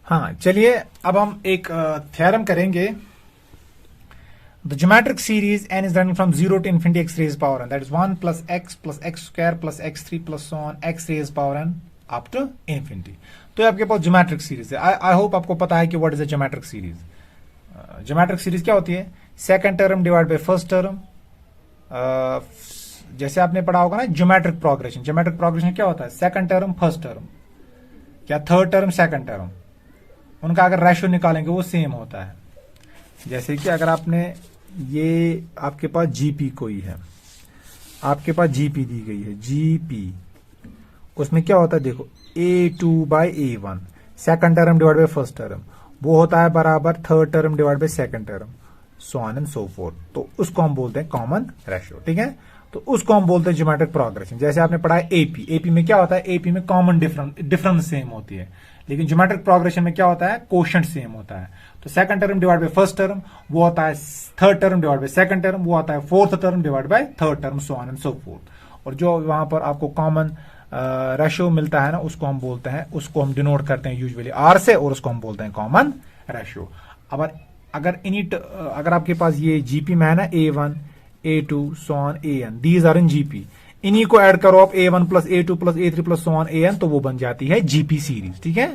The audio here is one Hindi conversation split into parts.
हाँ, चलिए अब हम एक थ्योरम करेंगे। The geometric series n is running from 0 to infinity x raised power n, that is 1 plus x square plus x3 plus so on x raised power n up to infinity। तो ये आपके पास ज्योमेट्रिक सीरीज है। आई होप आपको पता है कि what is a geometric series. Geometric series क्या होती है? Second term divide by first term. जैसे आपने पढ़ा होगा ना ज्योमेट्रिक प्रोग्रेशन। ज्योमेट्रिक प्रोग्रेशन क्या होता है? सेकंड टर्म फर्स्ट टर्म या थर्ड टर्म सेकंड टर्म, उनका अगर रेशियो निकालेंगे वो सेम होता है। जैसे कि अगर आपने ये आपके पास जीपी कोई है, आपके पास जीपी दी गई है, जीपी उसमें क्या होता है? देखो a2/a1 second term divide by first term, वो होता है बराबर third term divide by second term, so on and so fourth. तो उसको हम बोलते हैं कॉमन रेशियो। ठीक है, तो उसको हम बोलते हैं ज्योमेट्रिक प्रोग्रेशन। जैसे आपने पढ़ा है एपी, एपी में क्या होता है? एपी में कॉमन डिफरेंस सेम होती है, लेकिन ज्योमेट्रिक प्रोग्रेशन में क्या होता है? कोशेंट सेम होता है। तो second term divide by first term वो होता है third term divide by second term, वो आता है fourth term divide by third term, so on and so fourth. और जो वहां पर आपको कॉमन रेशियो मिलता है ना, उसको हम बोलते हैं, उसको हम डिनोट करते हैं यूजुअली आर से, और उसको हम बोलते हैं कॉमन रेशियो। अब अगर आपके पास ये जीपी में है ना a1 a2 so on an, these are in GP, इन्हीं को ऐड करो आप a1 plus a2 plus a3 plus so on an, तो वो बन जाती है जीपी सीरीज। ठीक है,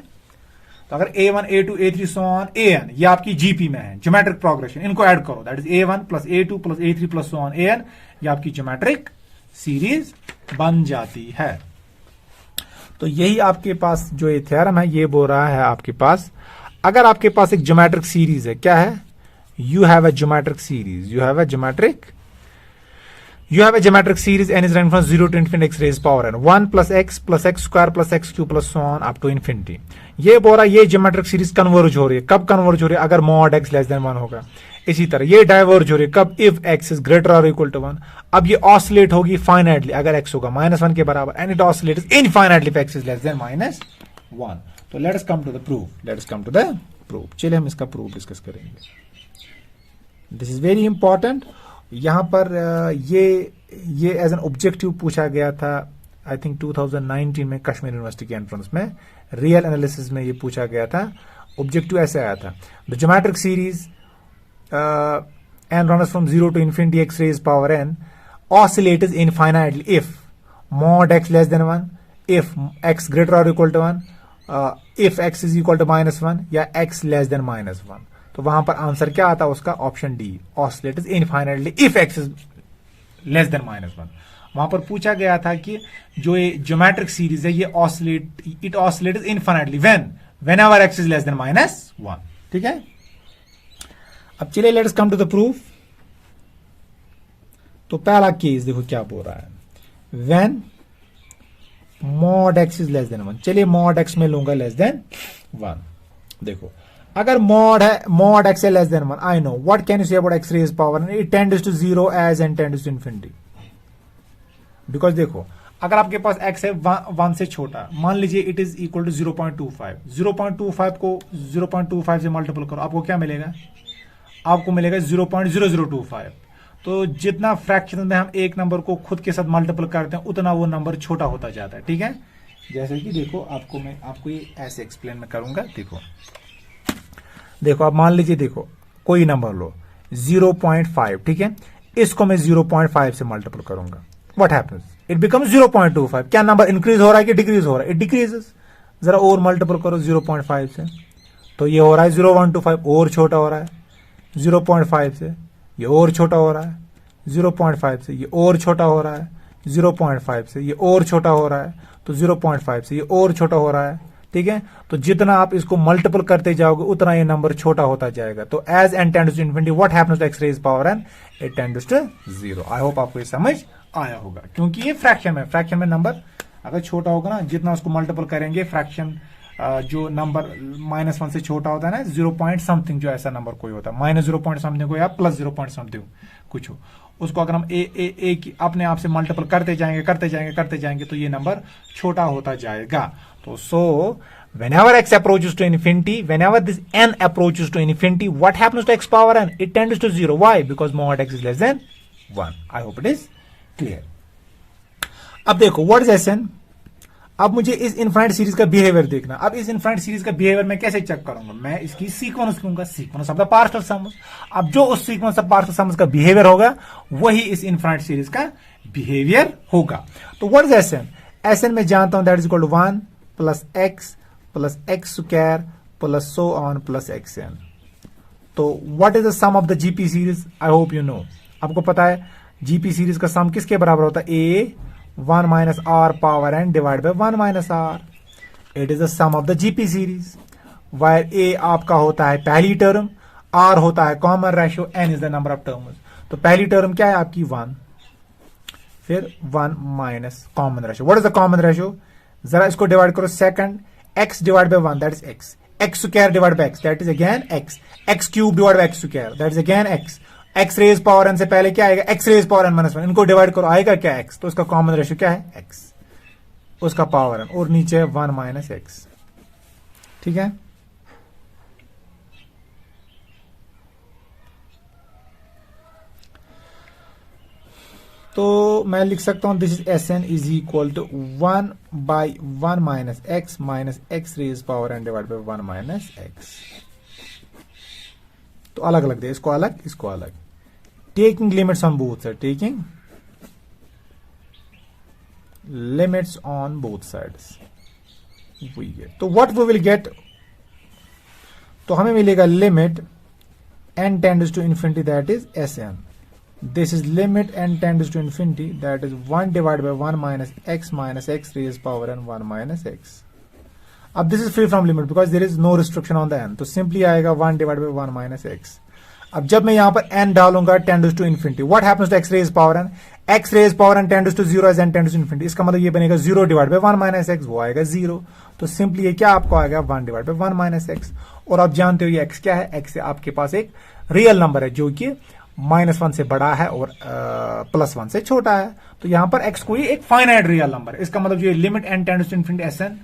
तो अगर a1 a2 a3 so on an ये आपकी जीपी में है, ज्योमेट्रिक प्रोग्रेशन, इनको ऐड करो, that is a1 plus a2 plus a3 plus so on an, ये आपकी ज्योमेट्रिक सीरीज बन जाती है। तो यही आपके पास जो ये थ्योरम है ये बोल रहा है आपके पास, अगर आपके पास एक ज्योमेट्रिक सीरीज है, क्या है? You have a geometric series, you have a geometric series n is running from 0 to infinity x raised power n, 1 plus x square plus x cube plus so on up to infinity। ये बोल रहा है ये ज्योमेट्रिक सीरीज कन्वर्ज हो रही है। कब कन्वर्ज हो रही है? अगर मॉड x लेस देन 1 होगा। इसी तरह ये डाइवर्ज हो रही है कब? If x is greater or equal to 1। अब ये ऑसिलेट होगी फाइनाइटली अगर x होगा -1 के बराबर, and it oscillates infinitely if x is less than -1। तो let's come to the proof. चलिए हम इसका प्रूफ डिस्कस करेंगे। This is very important. यहां पर ये एज एन ऑब्जेक्टिव पूछा गया था, आई थिंक 2019 में कश्मीर यूनिवर्सिटी के एंट्रेंस में रियल एनालिसिस में ये पूछा गया था। ऑब्जेक्टिव ऐसे आया था, the geometric series n runs from 0 to infinity x raised power n oscillates infinitely if mod x less than 1, if x greater or equal to 1, if x is equal to -1 या x less than -1। तो वहां पर आंसर क्या आता है उसका? Option D, oscillates infinitely if x is less than -1। वहां पर पूछा गया था कि जो ये ज्योमेट्रिक सीरीज है ये oscillates infinitely whenever x is less than -1। ठीक है, अब चलिए let's come to the proof. तो पहला केस देखो क्या बोल रहा है, when mod x is less than 1। चलिए मॉड एक्स में लूंगा लेस देन 1। देखो अगर मॉड एक्स है less than 1, I know what can you say about x raise power, it tends to 0 as n tends to infinity. Because देखो अगर आपके पास x है 1 से छोटा, मान लीजिए इट इज इक्वल टू 0.25, 0.25 को 0.25 से मल्टीपल करो, आपको क्या मिलेगा? आपको मिलेगा 0.0025। तो जितना फ्रैक्शन में हम एक नंबर को खुद के साथ मल्टीपल करते हैं उतना वो नंबर छोटा होता जाता है। ठीक है, जैसे कि देखो आपको ये ऐसे एक्सप्लेन में करूंगा। देखो आप मान लीजिए, देखो कोई नंबर लो 0.5, ठीक है, इसको मैं 0.5 से मल्टीपल करूंगा, व्हाट हैपेंस? It becomes 0.25। क्या नंबर इंक्रीज हो रहा है कि डिक्रीज हो रहा है? It decreases. जरा और मल्टीपल करो 0.5 से, तो ये हो रहा है 0.125, और छोटा हो रहा है 0.5 से, ये और छोटा हो रहा है 0.5 से, ये और छोटा हो रहा है 0.5 से, ये और छोटा हो रहा है, तो 0.5 से ये और छोटा हो रहा है। ठीक है, तो जितना आप इसको मल्टीपल करते जाओगे उतना ये नंबर छोटा होता जाएगा। तो as n tends to infinity what happens to x raise power n, it tends to 0। I hope आपको ये समझ आया होगा, क्योंकि ये फ्रैक्शन में नंबर अगर छोटा होगा ना, जितना उसको मल्टीपल करेंगे फ्रैक्शन जो नंबर -1 से छोटा होता है ना, 0 पॉइंट समथिंग, जो ऐसा नंबर कोई होता है -0 पॉइंट समथिंग को या +0 पॉइंट समथिंग कुछ हो, उसको अगर हम एक अपने आप से मल्टीपल करते जाएंगे तो ये नंबर छोटा होता जाएगा। तो सो whenever x approaches to infinity, whenever this n approaches to infinity, what happens to x power n? It tends to 0. Why? Because mod x is less than 1. I hope it is clear. अब देखो what is Sn? अब मुझे इस इनफाइनाइट सीरीज का बिहेवियर देखना। अब इस इनफाइनाइट सीरीज का बिहेवियर मैं कैसे चेक करूंगा, मैं इसकी सीक्वेंस लूंगा, sequence of the partial sums. अब जो उस सीक्वेंस ऑफ पार्शियल सम्स का बिहेवियर होगा वही इस इनफाइनाइट सीरीज का बिहेवियर होगा। तो व्हाट इज एसएन? एसएन में जानता हूं that is equal to 1 plus x square plus so on plus X N. तो what is the sum of the GP series? I hope you know. आपको पता है जीपी सीरीज का सम किसके बराबर होता है? A 1 minus are power N divide by 1 minus R. It is the sum of the GP series. Where A आपका होता है पहली टर्म, आर होता है common ratio, N is the number of terms. तो पहली टर्म क्या है आपकी 1, फिर 1 minus common ratio. What is the common ratio? जरा इसको डिवाइड करो, second X divide by 1 that is x, x square divide by x that is again x, x cube divide by x square that is again x, x raise power n से पहले क्या आएगा? X raise power n minus 1। इनको डिवाइड करो, आएगा क्या? एक्स। तो इसका कॉमन रेशियो क्या है? एक्स, उसका पावर एन, और नीचे 1 माइनस एक्स। ठीक है, तो मैं लिख सकता हूं this is S n is equal to 1 by 1 minus x raise power N divide by 1 minus x. तो अलग अलग दे, इसको अलग, इसको अलग। Taking limits on both side, taking limits on both sides we get. तो व्हाट वी विल गेट? तो हमें मिलेगा limit n tends to infinity that is S n. This is limit n tends to infinity that is 1 divided by 1 minus x raised power n 1 minus x. अब this is free from limit because there is no restriction on the n. तो simply आएगा 1 divided by 1 minus x. अब जब मैं यहां पर n डालूंगा tends to infinity, what happens to x raised power n? x raised power n tends to 0 as n tends to infinity. इसका मतलब ये बनेगा 0 divided by 1 minus x, वो आएगा 0. तो simply ये क्या आपको आएगा? 1 divided by 1 minus x. और आप जानते हो ये x क्या है? x आपके पास एक रियल नंबर है जो कि -1 से बड़ा है और +1 से छोटा है। तो यहां पर x कोई एक फाइनाइट रियल नंबर है। इसका मतलब जो limit n tends to infinity S n,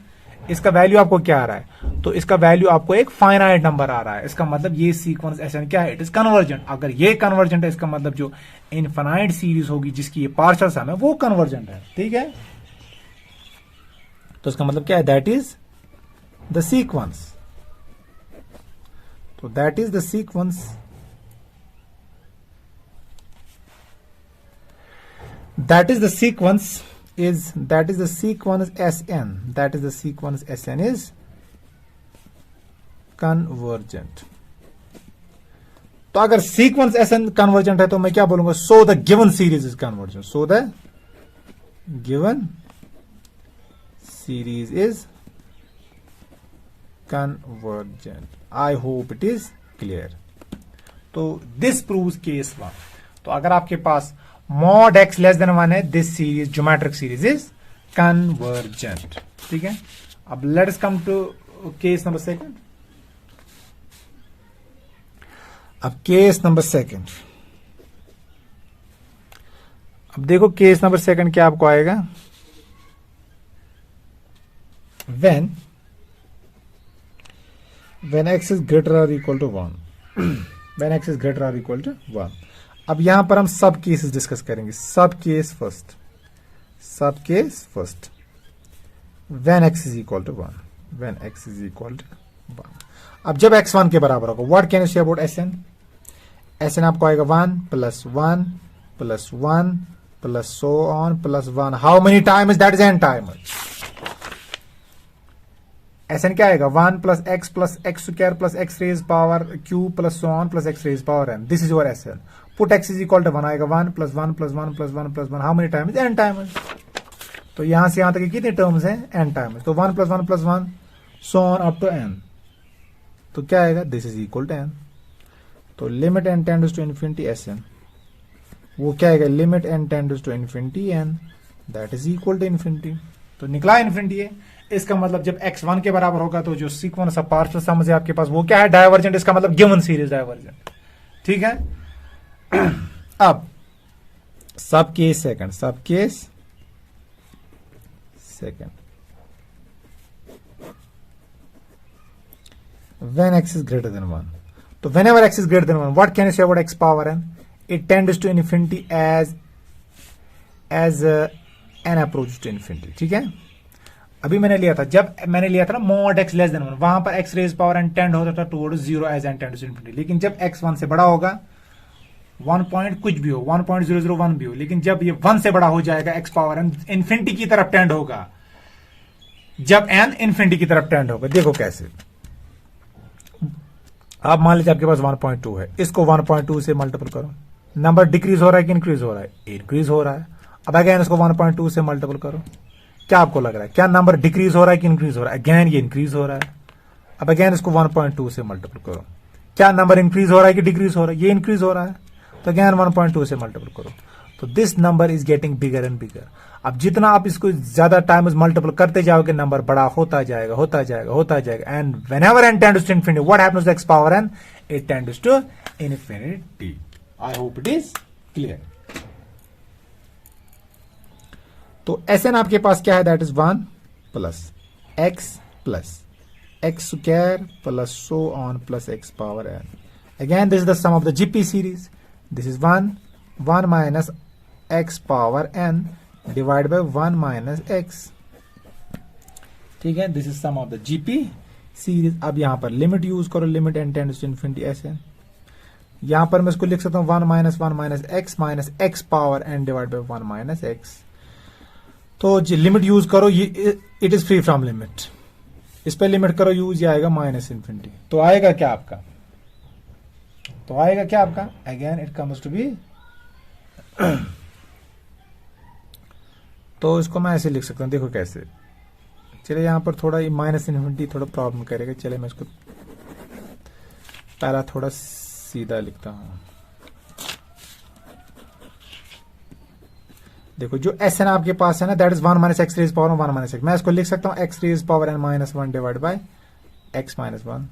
इसका वैल्यू आपको क्या आ रहा है? तो इसका वैल्यू आपको एक फाइनाइट नंबर आ रहा है। इसका मतलब ये सीक्वेंस एस एन क्या है? It is convergent. अगर ये कन्वर्जेंट है, इसका मतलब जो इनफिनाइट सीरीज होगी जिसकी ये पार्शियल सम है वो कन्वर्जेंट है। ठीक है, तो इसका मतलब क्या है? That is the sequence. तो that is the sequence, that is the sequence Sn, that is the sequence Sn is convergent. तो अगर सीक्वेंस Sn कन्वर्जेंट है तो मैं क्या बोलूंगा? So the given series is convergent, so the given series is convergent. I hope it is clear. तो दिस प्रूव्स केस 1। तो अगर आपके पास mod x लेस देन 1 है, this series geometric series is convergent. ठीक है, अब let's come to case number 2। अब केस नंबर 2, अब देखो केस नंबर 2 क्या आपको आएगा? when x is greater or equal to 1 when x is greater or equal to 1। अब यहां पर हम सब केसेस डिस्कस करेंगे। Sub case first, when x is equal to 1, when x is equal to 1। अब जब x 1 के बराबर होगा, what can you say about Sn? Sn आपको आएगा 1 plus 1 plus 1 plus so on plus 1। How many times? That is n times. Sn क्या आएगा? 1 plus x square plus x raise power q plus so on plus x raise power n। This is your Sn। Put x is equal to 1 आएगा 1 plus 1 plus 1 plus 1 plus 1। How many times? n times. तो यहां से यहां तक कितने टर्म्स हैं? n times. तो 1 plus 1 plus 1 so on up to n। तो क्या आएगा? This is equal to n। तो limit n tends to infinity Sn, वो क्या आएगा? Limit n tends to infinity n, that is equal to infinity. तो निकला इंफिनिटी है। इसका मतलब जब x 1 के बराबर होगा तो जो सीक्वेंस ऑफ पार्शियल सम्स है आपके पास वो क्या है? डाइवर्जेंट। इसका मतलब गिवन सीरीज डाइवर्जेंट। ठीक है, अब सब case second, when x is greater than 1। तो whenever x is greater than 1, what can you say about x power n? It tends to infinity as n approaches to infinity। ठीक है, अभी मैंने लिया था, जब मैंने लिया था ना मॉड x लेस देन 1, वहां पर x raise power n tend होता था towards 0 as n tends to infinity. लेकिन जब x 1 से बड़ा होगा, 1 पॉइंट कुछ भी हो, 1.001 भी हो, लेकिन जब ये 1 से बड़ा हो जाएगा, x पावर n इन्फिनिटी की तरफ टेंड होगा, जब n इन्फिनिटी की तरफ टेंड होगा। देखो कैसे, आप मान लीजिए आपके पास 1.2 है, इसको 1.2 से मल्टीपल करो, नंबर डिक्रीज हो रहा है कि इंक्रीज हो रहा है? इंक्रीज हो रहा है। अब अगेन इसको 1.2 से मल्टीपल करो, क्या आपको लग रहा है, क्या नंबर डिक्रीज हो रहा है कि इंक्रीज हो रहा है? अगेन ये इंक्रीज हो रहा है। अब अगेन इसको 1.2 से मल्टीपल करो, क्या नंबर इंक्रीज हो रहा है कि डिक्रीज हो रहा है? ये इंक्रीज हो रहा है। तो अगेन 1.2 से मल्टीपल करो, तो this number is getting bigger and bigger. अब जितना आप इसको ज्यादा टाइम मल्टीपल करते जाओगे, नंबर बड़ा होता जाएगा, होता जाएगा, होता जाएगा। And whenever n tends to infinity, what happens to x power n? It tends to infinity. I hope it is clear. तो Sn आपके पास क्या है? That is 1 plus x square plus so on plus x power n। Again this is the sum of the GP series. This is 1 minus x power n divide by 1 minus x। ठीक है, this is some of the GP series. अब यहां पर लिमिट यूज करो, limit n tends to infinity Sn। यहां पर मैं इसको लिख सकता हूं 1 minus x power n divide by 1 minus x। तो लिमिट यूज करो, ये it is free from limit, इस पर लिमिट करो यूज, ये आएगा माइनस इन्फिनिटी। तो आएगा क्या आपका? Again it comes to be तो इसको मैं ऐसे लिख सकता हूं, देखो कैसे। चलिए यहां पर थोड़ा माइनस इन्फिनिटी थोड़ा प्रॉब्लम करेगा, चलिए मैं इसको पहला थोड़ा सीधा लिखता हूं। देखो जो Sn आपके पास है ना, that is 1 minus x raise power 1 minus x. मैं इसको लिख सकता हूं x raise power n minus 1 divide by x minus 1।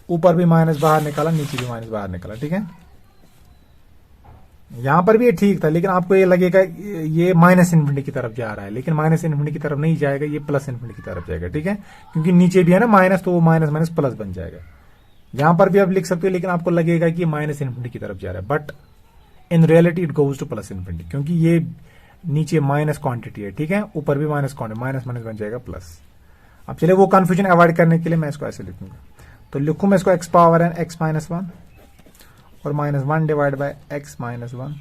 ऊपर भी माइनस बाहर निकाला, नीचे भी माइनस बाहर निकाला। ठीक है, यहां पर भी ये ठीक था, लेकिन आपको ये लगेगा ये माइनस इन्फिनिटी की तरफ जा रहा है, लेकिन माइनस इन्फिनिटी की तरफ नहीं जाएगा, ये प्लस इन्फिनिटी की तरफ जाएगा। ठीक है, क्योंकि नीचे भी है ना माइनस, तो वो माइनस माइनस प्लस बन जाएगा। यहां पर भी आप लिख सकते हो, लेकिन आपको लगेगा कि माइनस इन्फिनिटी की तरफ जा रहा है, but in reality it goes to plus infinity, क्योंकि ये नीचे माइनस क्वांटिटी है। ठीक है, ऊपर भी माइनस क्वांटिटी, माइनस माइनस बन जाएगा प्लस। अब चलिए वो कंफ्यूजन अवॉइड करने के लिए मैं इसको ऐसे लिखूंगा, तो लिखूं मैं इसको x power n x minus 1 और minus 1 divide by x minus 1।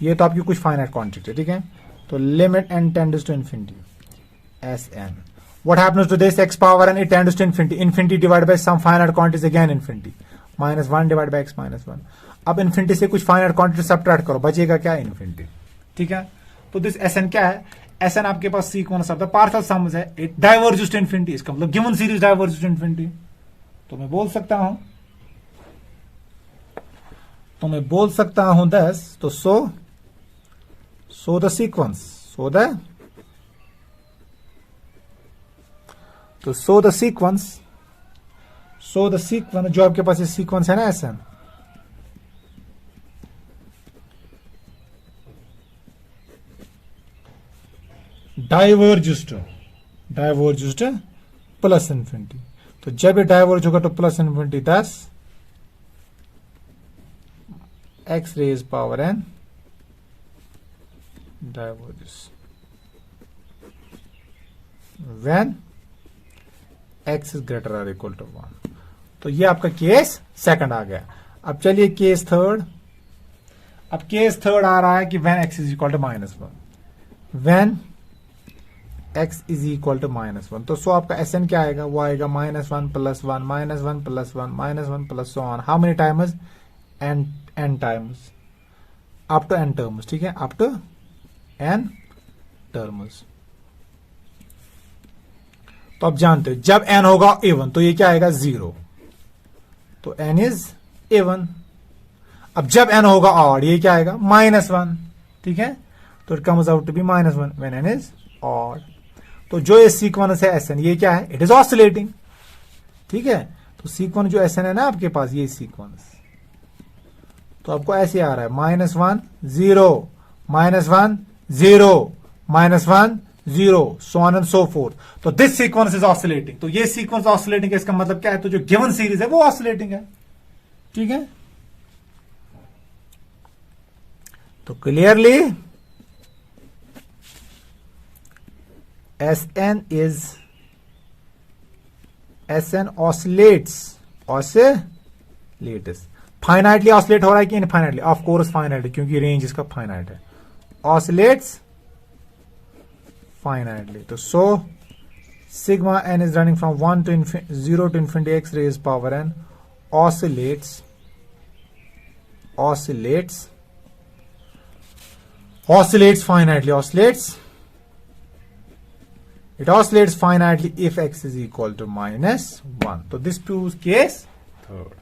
ये तो आपकी कुछ फाइनाइट क्वांटिटी है। ठीक है, तो limit n tends to infinity Sn, what happens to this x power n? It tends to infinity, infinity divide by some finite quantities, again infinity, minus 1 divide by x minus 1। अब इन्फिनिटी से कुछ फाइनाइट क्वांटिटी सबट्रैक्ट करो, बचेगा क्या? इन्फिनिटी। ठीक है, तो दिस Sn क्या है? Sn आपके पास sequence of the partial sums है, इट डाइवर्जेस टू इन्फिनिटी, इसका मतलब given series diverges to infinity. तो मैं बोल सकता हूं दस, तो सो द सीक्वेंस, जो आपके पास ये सीक्वेंस है ना Sn, diverges to plus infinity. तो जब ये डाइवर्ज होगा तो plus infinity, 10 x raise power n diverges when x is greater और इक्वल टू 1। तो ये आपका केस सेकंड आ गया। अब चलिए केस थर्ड। अब केस थर्ड आ रहा है कि when x is equal to minus 1, when x is equal to minus 1। तो सो आपका Sn क्या आएगा? वो आएगा minus 1 plus 1 minus 1 plus 1 minus 1 plus so on. How many times? n times, up to n terms. ठीक है, अप टू n टर्म्स। तो आप जानते हो जब n होगा इवन तो ये क्या आएगा? 0, तो n इज इवन। अब जब n होगा ऑड, ये क्या आएगा? माइनस 1। ठीक है, तो it comes out to be minus 1 when n is odd. तो जो ये सीक्वेंस है Sn, ये क्या है? It is oscillating. ठीक है, तो सीक्वेंस जो Sn है ना आपके पास, ये सीक्वेंस तो आपको ऐसे आ रहा है minus 1 0 minus 1 0 minus 1 0 so on and so fourth. तो दिस सीक्वेंस इज ऑसिलेटिंग। तो ये सीक्वेंस ऑसिलेटिंग है, इसका मतलब क्या है? तो जो गिवन सीरीज है वो ऑसिलेटिंग है। ठीक है, तो clearly Sn is S n oscillates finitely oscillate हो रहा है कि इनफाइनाइटली? ऑफ कोर्स फाइनाइटली, क्योंकि रेंज इसका फाइनाइट है। ऑसिलेट्स फाइनाइटली, तो so sigma n is running from 1 to 0 to infinity x raised power n oscillates finitely, it oscillates finitely if x is equal to -1. So this proves case third.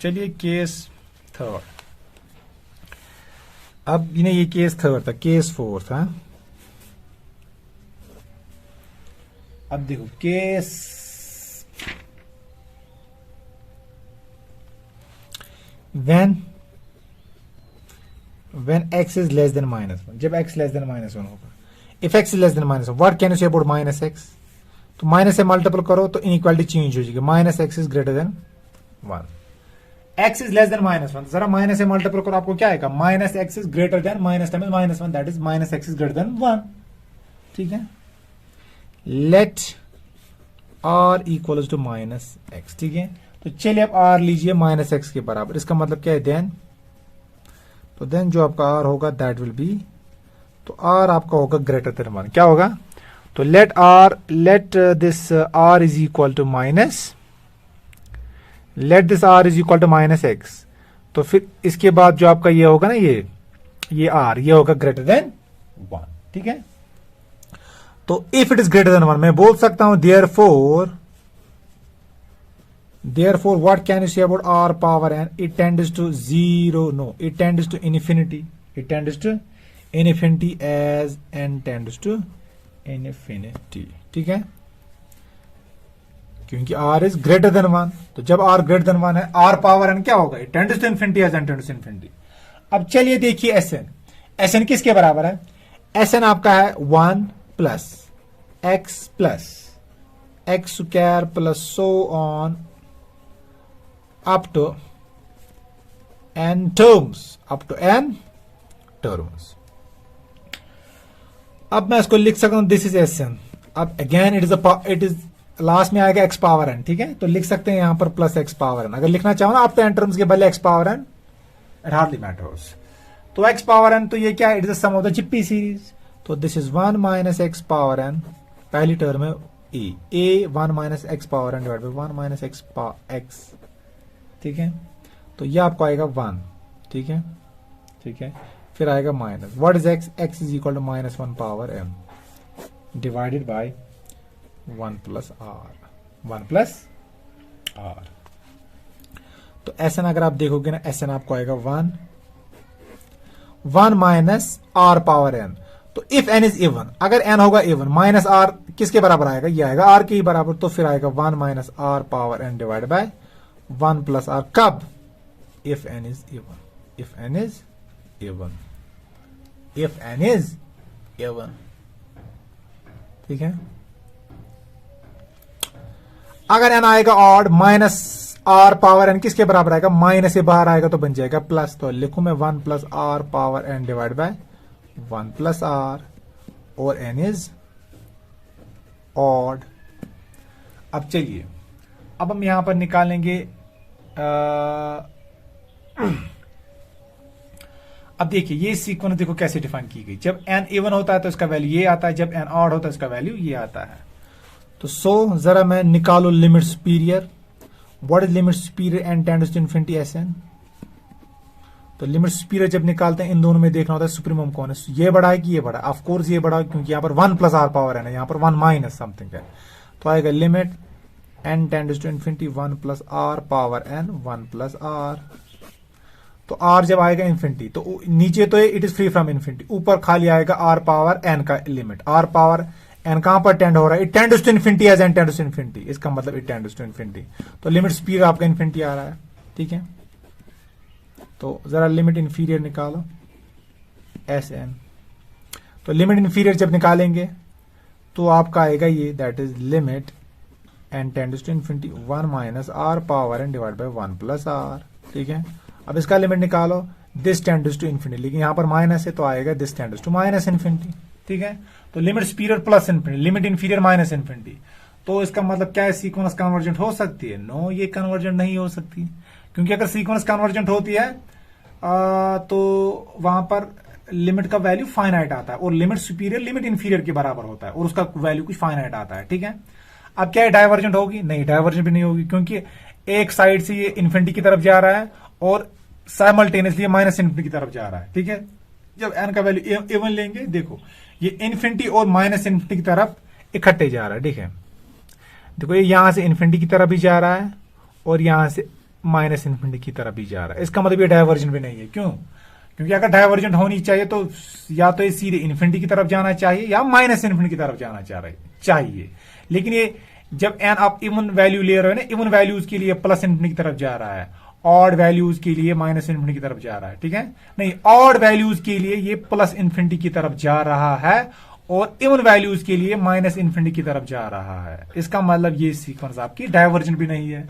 चलिए केस थर्ड। अब इन्हें ये केस थर्ड था, केस फोर्थ था। अब देखो case when x is less than -1, जब x less than -1 होगा। if x is less than -1, what can you say about -x? तो माइनस से मल्टीपल करो तो इनइक्वालिटी चेंज हो जाएगी, -x is greater than 1। x is less than -1, जरा माइनस से मल्टीपल करो, आपको क्या आएगा? -x is greater than -1, that is -x is greater than 1। ठीक है, let r equals to -x। ठीक है, तो चलिए अब r लीजिए -x के बराबर, इसका मतलब क्या है? देन, तो देन जो आपका r होगा दैट विल बी, तो r आपका होगा ग्रेटर देन 1। क्या होगा? तो let this r is equal to -x, तो फिर इसके बाद जो आपका ये होगा ना, ये r, ये होगा ग्रेटर देन 1। ठीक है, तो if it is greater than 1, मैं बोल सकता हूं therefore what can you say about r power n? It tends to 0, no, it tends to infinity, as n tends to infinity। ठीक है, क्योंकि r इज ग्रेटर देन 1, तो जब r ग्रेटर देन 1 है, r पावर n क्या होगा? It tends to infinity as n tends to infinity। अब चलिए देखिए Sn किसके बराबर है? Sn आपका है 1 plus x square plus so on up to n terms। अब मैं इसको लिख सकता हूं, दिस इज Sn। अब अगेन इट इज लास्ट में आएगा x पावर n। ठीक है, तो लिख सकते हैं यहां पर प्लस x पावर n। अगर लिखना चाहो ना आप तो n टर्म्स के बदले x power n, it hardly matters. तो x पावर n, तो ये क्या है? It is the sum of the GP series. तो this is 1 minus x power n, पहली टर्म है a 1 minus x power n divide by 1 minus x। ठीक है, तो ये आपको आएगा 1। ठीक है, फिर आएगा minus, what is x is equal to -1 power m divided by 1 plus r। तो Sn अगर आप देखोगे ना, Sn आपको आएगा 1 माइनस r पावर n। तो इफ n इज इवन, अगर n होगा इवन, माइनस r किसके बराबर आएगा? ये आएगा r के ही बराबर, तो फिर आएगा 1 minus r power n divide by 1 plus r। कब? If n is even. ठीक है, अगर n आएगा odd, minus r power n किसके बराबर आएगा? माइनस से बाहर आएगा तो बन जाएगा प्लस, तो लिखूं मैं 1 plus r power n divide by 1 plus r, और n इज ऑड। अब चलिए, अब हम यहां पर निकालेंगे अब देखिए ये सीक्वेंस देखो कैसे डिफाइन की गई। जब n इवन होता है तो इसका वैल्यू ये आता है, जब n ऑड होता है इसका वैल्यू ये आता है। तो सो जरा मैं निकालो limit superior. What is limit superior? n tends to infinity Sn। तो लिमिट सुपीरियर जब निकालते हैं, इन दोनों में देखना होता है सुप्रीमम कौन है, ये बड़ा है कि ये बड़ा है? ऑफ कोर्स ये बड़ा है, क्योंकि यहाँ पर 1 प्लस r पावर है, यहाँ पर 1 माइनस समथिंग है। तो आएगा limit n tends to infinity 1 plus r power n 1 plus r। तो r जब आएगा इन्फिनिटी, तो नीचे तो it is free from infinity, ऊपर खाली आएगा r पावर n का लिमिट। r पावर एन कहां पर टेंड हो रहा है, it tends to infinity as n tends to infinity, इसका मतलब इट टेंड्स टू इन्फिनिटी। तो लिमिट सुपीरियर आपका इन्फिनिटी आ रहा है, ठीक है। तो जरा लिमिट इन्फीरियर निकालो एस एन। तो लिमिट इन्फीरियर जब निकालेंगे तो आपका आएगा ये, that is limit n tends to infinity 1 minus are power N divide by 1 plus r, ठीक है। अब इसका लिमिट निकालो, दिस टेंड्स टू इन्फिनिटी, लेकिन यहां पर माइनस है तो आएगा this tends to minus infinity, ठीक है। तो limit superior plus infinity, limit inferior minus infinity. तो इसका मतलब क्या है, सीक्वेंस कन्वर्जेंट हो सकती है? नो, ये कन्वर्जेंट नहीं हो सकती, क्योंकि अगर सीक्वेंस कन्वर्जेंट होती है तो वहां पर लिमिट का वैल्यू फाइनाइट आता है और लिमिट सुपीरियर लिमिट इन्फीरियर के बराबर होता है और उसका वैल्यू कुछ फाइनाइट आता है, ठीक है। अब क्या है, डाइवर्जेंट होगी? नहीं, डाइवर्जेंट भी नहीं होगी, क्योंकि एक साइड से ये इन्फिनिटी की तरफ जा रहा है और साइमल्टेनियसली माइनस इन्फिनिटी की तरफ जा रहा है, ठीक है। जब एन का वैल्यू इवन लेंगे, देखो ये इन्फिनिटी और माइनस इन्फिनिटी की तरफ इकट्ठे जा रहा है, ठीक है। देखो ये यहां से इन्फिनिटी की तरफ भी जा रहा है और यहां से माइनस इन्फिनिटी की तरफ भी जा रहा है, इसका मतलब ये डाइवर्जेंट भी नहीं है। क्यों? क्योंकि अगर डाइवर्जेंट होनी चाहिए तो या तो ये सीधे इन्फिनिटी की तरफ जाना चाहिए या माइनस इन्फिनिटी की तरफ जाना चाहिए। लेकिन ये जब एन आप इवन वैल्यू ले रहे हो ना, इवन वैल्यूज के लिए प्लस इन्फिनिटी की तरफ जा रहा है, ऑड वैल्यूज के लिए माइनस इन्फिनिटी की तरफ जा रहा है, ठीक है। नहीं, ऑड वैल्यूज के लिए ये प्लस इन्फिनिटी की तरफ जा रहा है और इवन वैल्यूज के लिए माइनस इन्फिनिटी की तरफ जा रहा है। इसका मतलब ये सीक्वेंस आपकी डाइवर्जेंट भी नहीं है।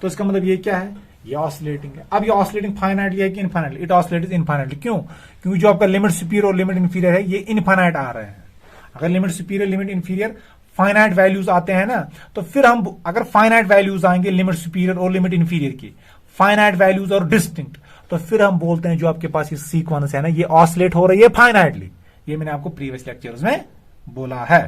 तो इसका मतलब ये क्या है, ये ऑसिलेटिंग है। अब ये ऑसिलेटिंग फाइनाइटली है कि इनफाइनाइटली? It oscillates infinitely. क्यों? क्योंकि जो आपका लिमिट सुपीरियर और लिमिट इन्फीरियर है ये इनफाइनाइट आ रहे हैं। अगर limit superior limit inferior finite values आते हैं ना, तो फिर हम अगर फाइनाइट वैल्यूज आएंगे लिमिट सुपीरियर और लिमिट इन्फीरियर की, फाइनाइट वैल्यूज और डिस्टिंक्ट, तो फिर हम बोलते हैं जो आपके पास ये सीक्वेंस है ना, ये ऑसिलेट हो रही है फाइनाइटली। ये मैंने आपको प्रीवियस लेक्चर्स में बोला है।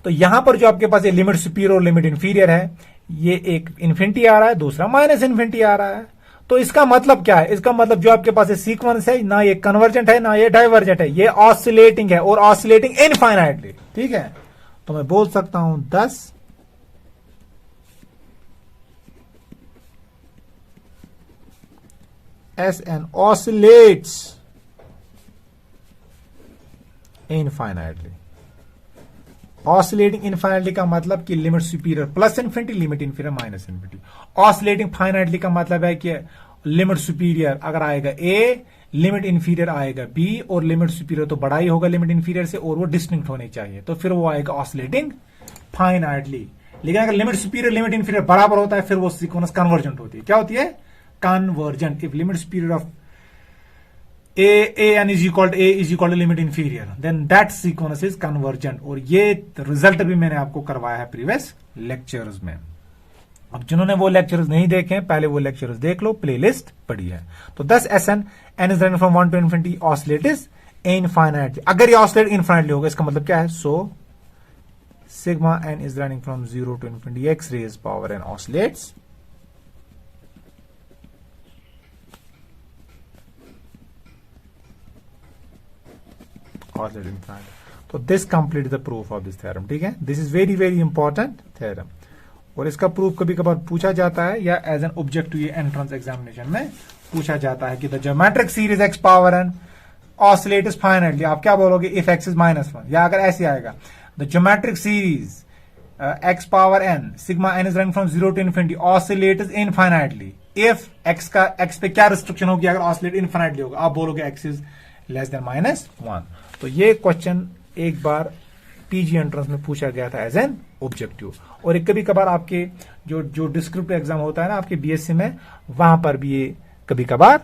तो यहां पर जो आपके पास ये लिमिट सुपीरियर और लिमिट इन्फीरियर है, ये एक इन्फिनिटी आ रहा है, दूसरा माइनस इन्फिनिटी आ रहा है। तो इसका मतलब क्या है? इसका मतलब जो आपके पास ये सीक्वेंस है, ना ये कन्वर्जेंट है ना ये डाइवर्जेंट है, ये ऑसिलेटिंग है और ऑसिलेटिंग इनफाइनाइटली, ठीक है। तो मैं बोल सकता हूं 10 Sn oscillates infinitely। Oscillating infinitely का मतलब कि limit superior plus infinity, limit inferior minus infinity. Oscillating finitely का मतलब है कि लिमिट सुपीरियर अगर आएगा ए, लिमिट इन्फीरियर आएगा बी, और लिमिट सुपीरियर तो बड़ा ही होगा लिमिट इन्फीरियर से और वो डिस्टिंक्ट होने चाहिए, तो फिर वो आएगा ऑसिलेटिंग फाइनाइटली। लेकिन अगर लिमिट सुपीरियर लिमिट इन्फीरियर बराबर होता है फिर वो सीक्वेंस कन्वर्जेंट होती है। क्या होती है? Convergent. If limit superior of an is equal to limit inferior, then that sequence is convergent। और ये रिजल्ट भी मैंने आपको करवाया है प्रीवियस लेक्चर्स में। अब जिन्होंने वो लेक्चर्स नहीं देखे पहले वो लेक्चर्स देख लो, प्लेलिस्ट पड़ी है। तो 10 Sn n is running from 1 to infinity oscillates infinitely। अगर ये ऑसिलेट इनफाइनाइटली होगा इसका मतलब क्या है? So sigma n is running from 0 to infinity x raised power n oscillates तो this complete the proof of this theorem, ठीक है। This is very very important theorem और इसका प्रूफ कभी कभार पूछा जाता है या as an objective entrance examination में पूछा जाता है कि the geometric series x power n oscillates finitely. आप क्या बोलोगे? इफ एक्स इज -1, या अगर ऐसे आएगा the geometric series x power n sigma n is running from 0 to infinity oscillates infinitely. If x पे क्या रिस्ट्रिक्शन होगी अगर ऑसिलेट इनफाइनाइटली होगा? आप बोलोगे एक्स इज लेस देन -1। तो ये क्वेश्चन एक बार पीजी एंट्रेंस में पूछा गया था एज एन ऑब्जेक्टिव, और एक कभी कभार आपके जो डिस्क्रिप्टिव एग्जाम होता है ना आपके बीएससी में, वहां पर भी ये कभी कभार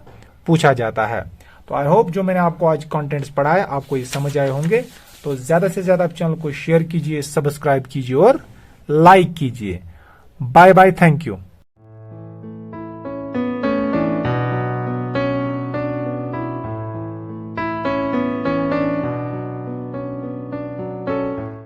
पूछा जाता है। तो आई होप जो मैंने आपको आज कंटेंट्स पढ़ाया आपको ये समझ आए होंगे। तो ज्यादा से ज्यादा आप चैनल को शेयर कीजिए, सब्सक्राइब कीजिए और लाइक कीजिए। Bye bye, thank you.